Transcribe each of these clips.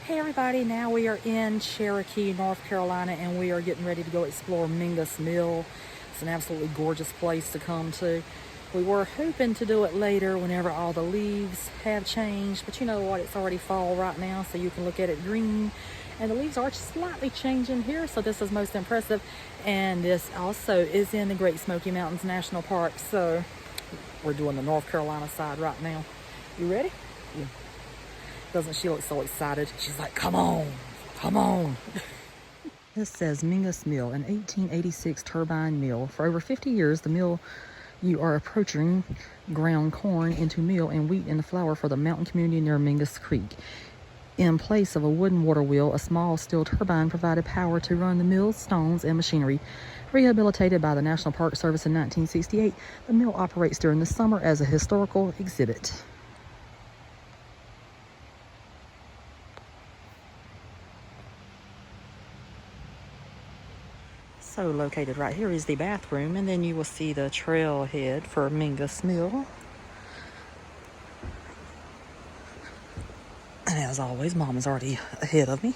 Hey everybody, now we are in Cherokee, North Carolina, and we are getting ready to go explore Mingus Mill. It's an absolutely gorgeous place to come to. We were hoping to do it later whenever all the leaves have changed, but you know what, it's already fall right now, so you can look at it green. And the leaves are slightly changing here, so this is most impressive. And this also is in the Great Smoky Mountains National Park, so we're doing the North Carolina side right now. You ready? Yeah. Doesn't she look so excited? She's like, come on, come on. This says Mingus Mill, an 1886 turbine mill. For over 50 years, the mill you are approaching ground corn into meal and wheat into flour for the mountain community near Mingus Creek. In place of a wooden water wheel, a small steel turbine provided power to run the mill's stones and machinery. Rehabilitated by the National Park Service in 1968, the mill operates during the summer as a historical exhibit. So located right here is the bathroom, and then you will see the trailhead for Mingus Mill. And as always, Mom is already ahead of me.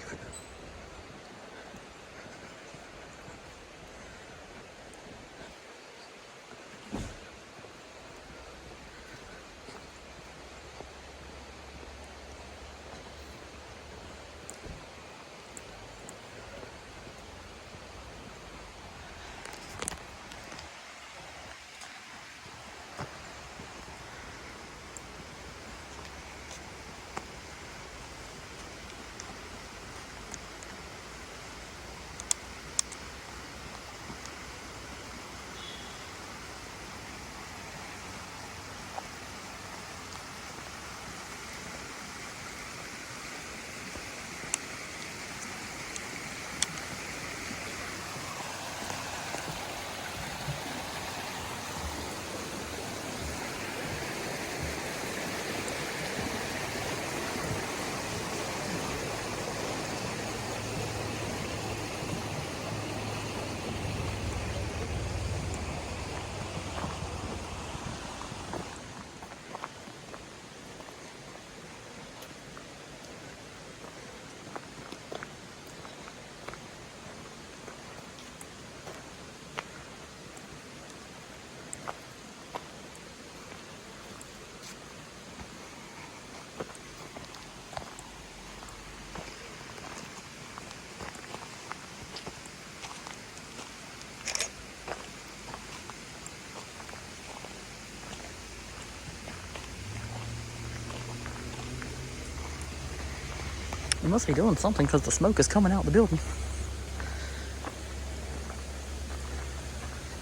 You must be doing something because the smoke is coming out the building.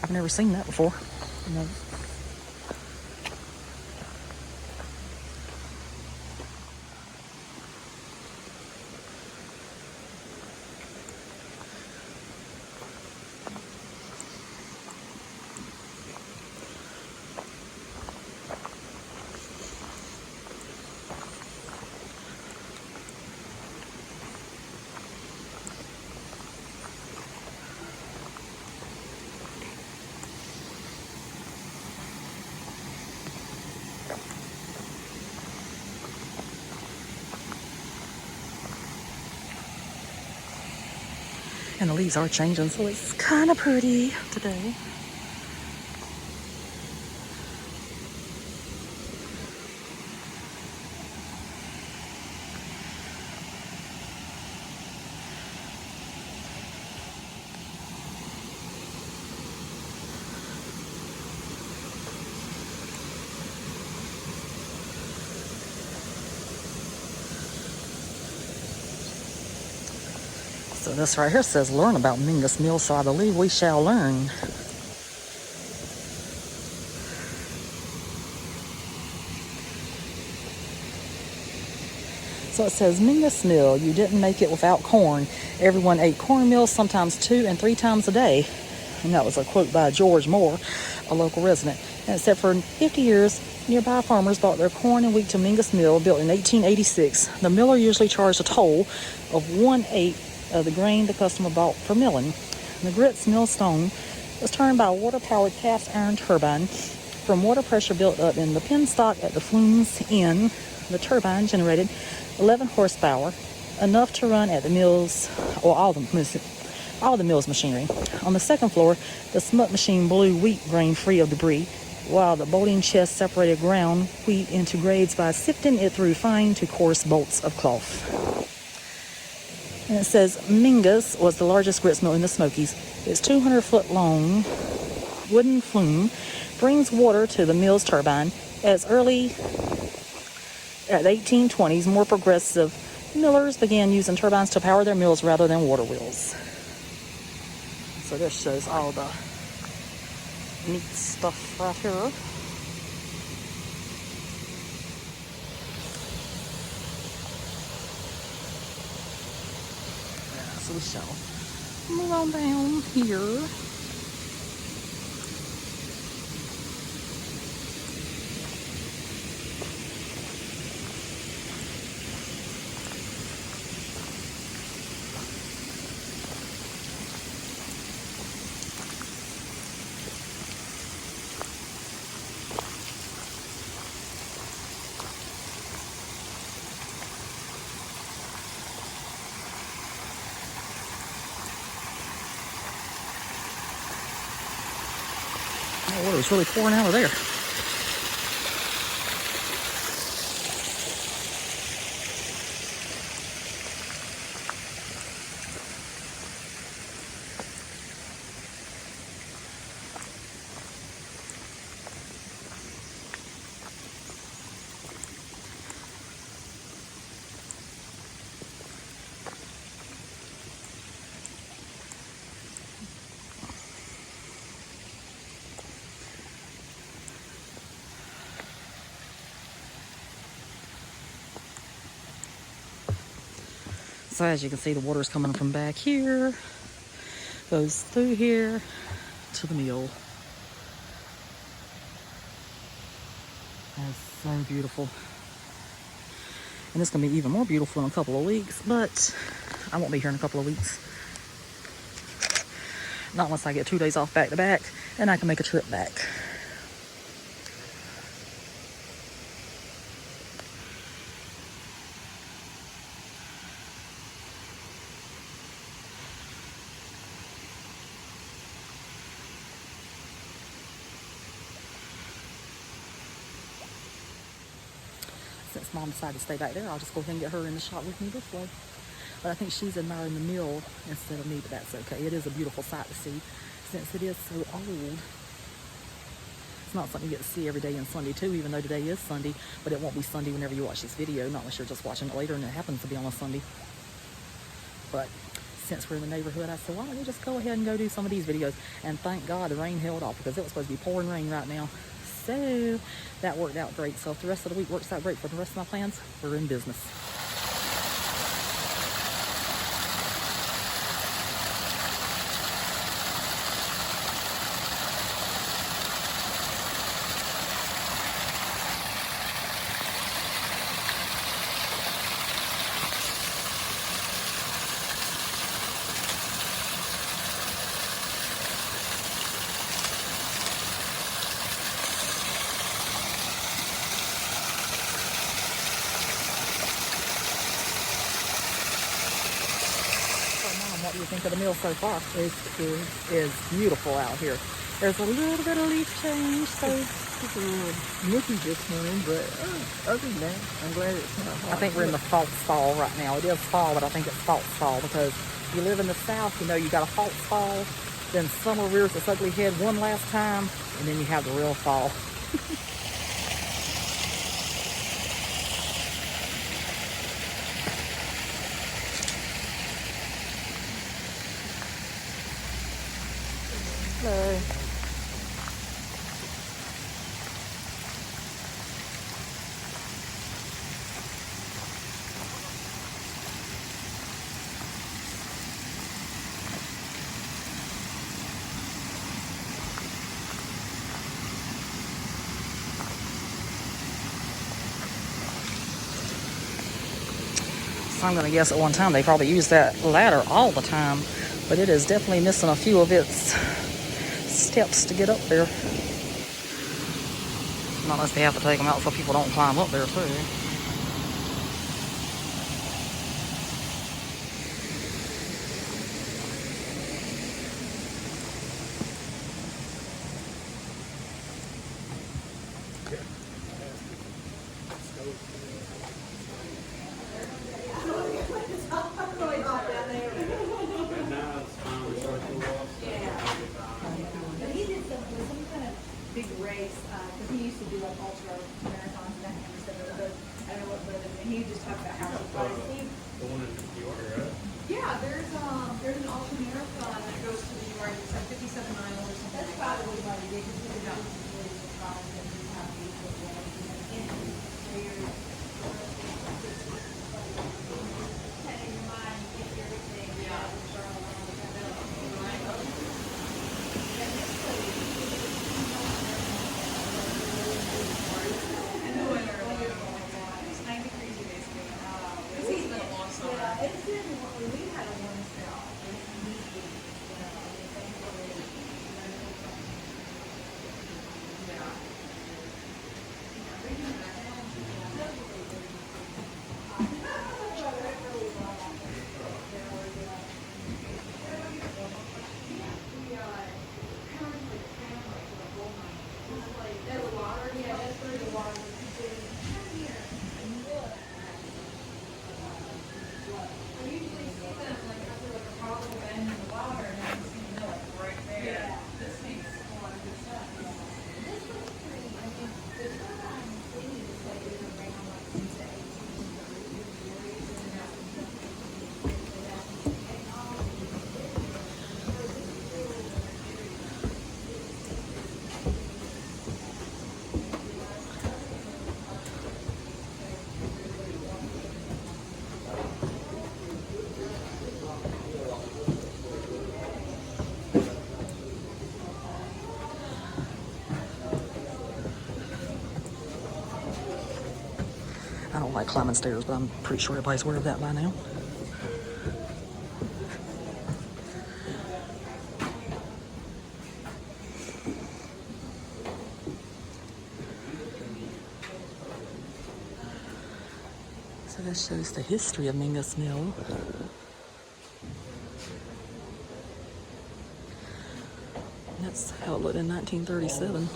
I've never seen that before. No. And the leaves are changing, so it's kind of pretty today. So this right here says learn about Mingus Mill, so I believe we shall learn. So it says Mingus Mill, you didn't make it without corn. Everyone ate cornmeal sometimes 2 and 3 times a day. And that was a quote by George Moore, a local resident. And it said for 50 years, nearby farmers bought their corn and wheat to Mingus Mill, built in 1886. The miller usually charged a toll of 1/8 of the grain the customer bought for milling. The grits millstone was turned by a water-powered cast iron turbine. From water pressure built up in the penstock at the flume's end, the turbine generated 11 horsepower enough to run at the mills, or all the mill's machinery. On the second floor, the smut machine blew wheat grain free of debris, while the bolting chest separated ground wheat into grades by sifting it through fine to coarse bolts of cloth. And it says Mingus was the largest grits mill in the Smokies. Its 200-foot-long wooden flume brings water to the mill's turbine. As early as the 1820s, more progressive millers began using turbines to power their mills rather than water wheels. So this shows all the neat stuff right here. Yeah, so we shall move on down here. Oh, water was really pouring out of there. So as you can see, the water is coming from back here, goes through here to the mill. That's so beautiful. And it's going to be even more beautiful in a couple of weeks, but I won't be here in a couple of weeks. Not unless I get 2 days off back to back, and I can make a trip back. Since Mom decided to stay back there, I'll just go ahead and get her in the shot with me this way. But I think she's admiring the mill instead of me, but that's okay. It is a beautiful sight to see since it is so old. It's not something you get to see every day on Sunday too, even though today is Sunday, but it won't be Sunday whenever you watch this video, not unless you're just watching it later and it happens to be on a Sunday. But since we're in the neighborhood, I said, why don't we just go ahead and go do some of these videos? And thank God the rain held off, because it was supposed to be pouring rain right now. So that worked out great. So if the rest of the week works out great for the rest of my plans, we're in business. What do you think of the mill so far? It's beautiful out here. There's a little bit of leaf change, so it's a little nippy this morning, but other than that, I'm glad it's not hot. I think we're in the false fall right now. It is fall, but I think it's false fall because you live in the South, you know you got a false fall, then summer rears its ugly head one last time, and then you have the real fall. Hello. So I'm going to guess at one time they probably used that ladder all the time, but it is definitely missing a few of its steps to get up there. Not unless they have to take them out so people don't climb up there too. like climbing stairs, but I'm pretty sure everybody's aware of that by now. So this shows the history of Mingus Mill. And that's how it looked in 1937.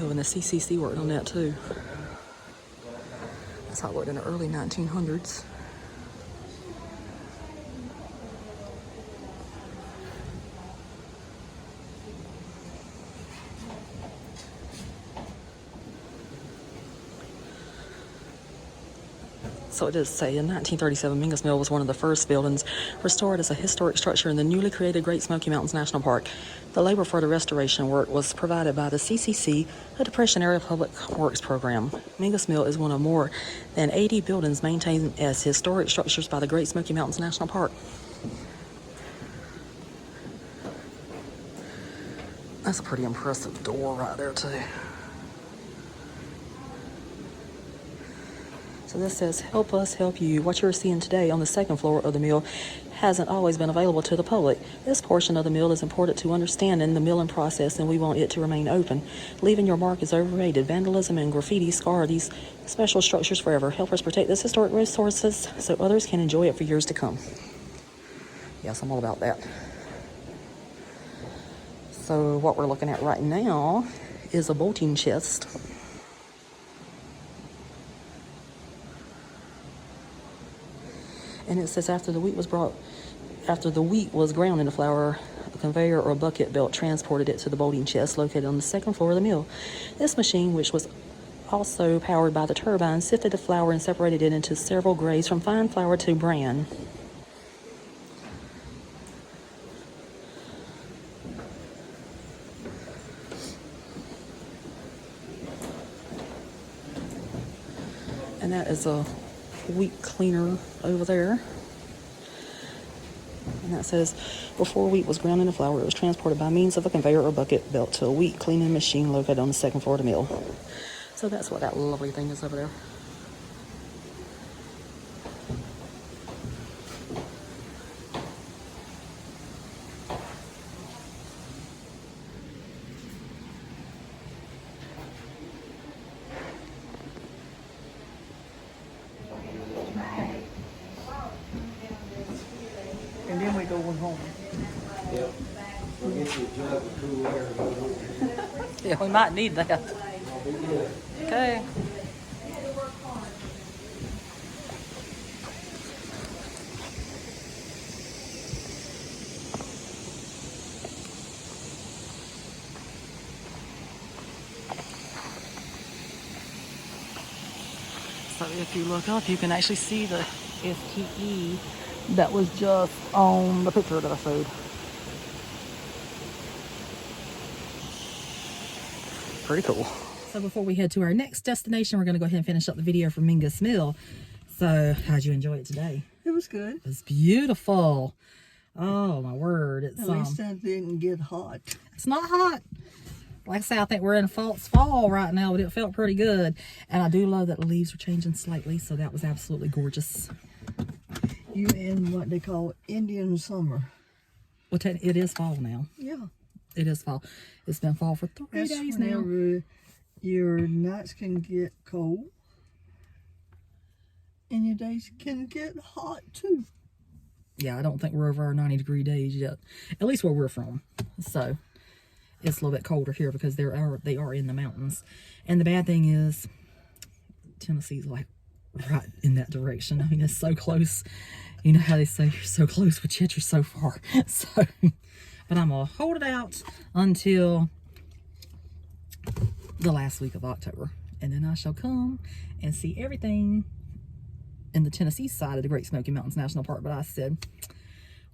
Oh, and the CCC worked on that too. That's how it looked in the early 1900s. So it does say in 1937, Mingus Mill was one of the first buildings restored as a historic structure in the newly created Great Smoky Mountains National Park. The labor for the restoration work was provided by the CCC, a Depression Area Public Works program. Mingus Mill is one of more than 80 buildings maintained as historic structures by the Great Smoky Mountains National Park. That's a pretty impressive door right there too. So this says, help us help you. What you're seeing today on the second floor of the mill hasn't always been available to the public. This portion of the mill is important to understanding the milling process, and we want it to remain open. Leaving your mark is overrated. Vandalism and graffiti scar these special structures forever. Help us protect this historic resources so others can enjoy it for years to come. Yes, I'm all about that. So what we're looking at right now is a bolting chest. And it says after the wheat was ground into flour, a conveyor or bucket belt transported it to the bolting chest located on the second floor of the mill. This machine, which was also powered by the turbine, sifted the flour and separated it into several grades from fine flour to bran. And that is a wheat cleaner over there. And that says, before wheat was ground into flour, it was transported by means of a conveyor or bucket belt to a wheat cleaning machine located on the second floor of the mill. So that's what that lovely thing is over there. And then we go home. Yep. We'll get you a jug of cool air and go home. Yeah, we might need that. I'll be good. Okay. So if you look up, you can actually see the STE that was just on the picture that I showed. Pretty cool. So before we head to our next destination, we're going to go ahead and finish up the video for Mingus Mill. So how'd you enjoy it today? It was good. It's beautiful. Oh my word. It's At least I didn't get hot. It's not hot. Like I say, I think we're in false fall right now, but it felt pretty good. And I do love that the leaves are changing slightly, so that was absolutely gorgeous. You in what they call Indian summer. Well, it is fall now. Yeah. It is fall. It's been fall for 3 days now. Whenever your nights can get cold and your days can get hot too. Yeah, I don't think we're over our 90-degree days yet. At least where we're from. So it's a little bit colder here because they are in the mountains. And the bad thing is Tennessee's like right in that direction. I mean, it's so close. You know how they say you're so close, but yet you're so far. So, but I'm going to hold it out until the last week of October. And then I shall come and see everything in the Tennessee side of the Great Smoky Mountains National Park. But I said,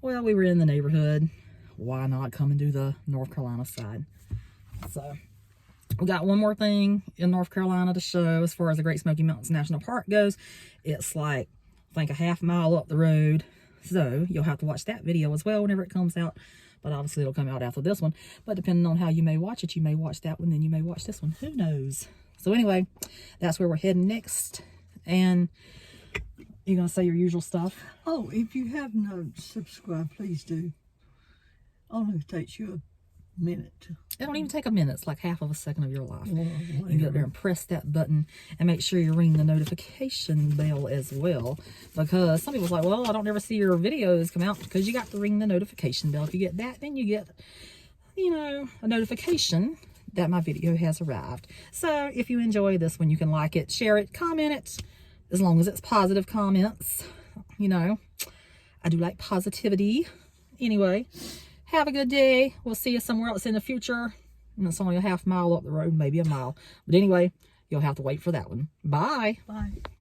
well, we were in the neighborhood. Why not come and do the North Carolina side? So we got one more thing in North Carolina to show as far as the Great Smoky Mountains National Park goes. It's like, I think, a half mile up the road. So you'll have to watch that video as well whenever it comes out. But obviously it'll come out after this one. But depending on how you may watch it, you may watch that one, then you may watch this one. Who knows? So anyway, that's where we're heading next. And you're going to say your usual stuff? Oh, if you have not subscribed, please do. Only takes you a minute. It don't even take a minute. It's like half of a second of your life. Well, You can go up there and press that button and make sure you ring the notification bell as well. Because some people's like, well, I don't ever see your videos come out, because you got to ring the notification bell. If you get that, then you get, you know, a notification that my video has arrived. So if you enjoy this one, you can like it, share it, comment it, as long as it's positive comments. You know, I do like positivity. Anyway, have a good day. We'll see you somewhere else in the future. And it's only a half mile up the road, maybe a mile. But anyway, you'll have to wait for that one. Bye. Bye.